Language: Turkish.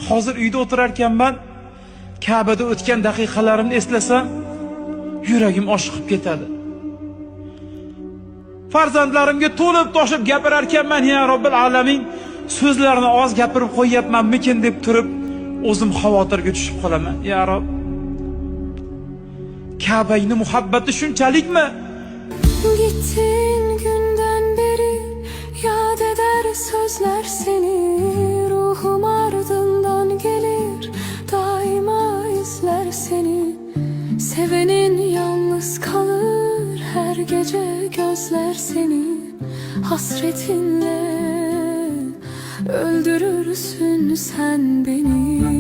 Hozir uyda o'tirarkanman, Ka'bada o'tgan daqiqalarimni eslasam, yuragim oshiqib ketadi. Farzandlarimga to'lib toshib gapirarkanman, ya Robbil alamin, so'zlarni oz gapirib qo'yyapmanmikin deb turib, o'zim xavotirga tushib qolaman. Ya Rob, Ka'bayni muhabbati shunchalikmi? Gittin günden beri yad eder sözler seni. Ruhum ardından gelir, daima izler seni. Sevenin yalnız kalır, her gece gözler seni. Hasretinle öldürürsün sen beni.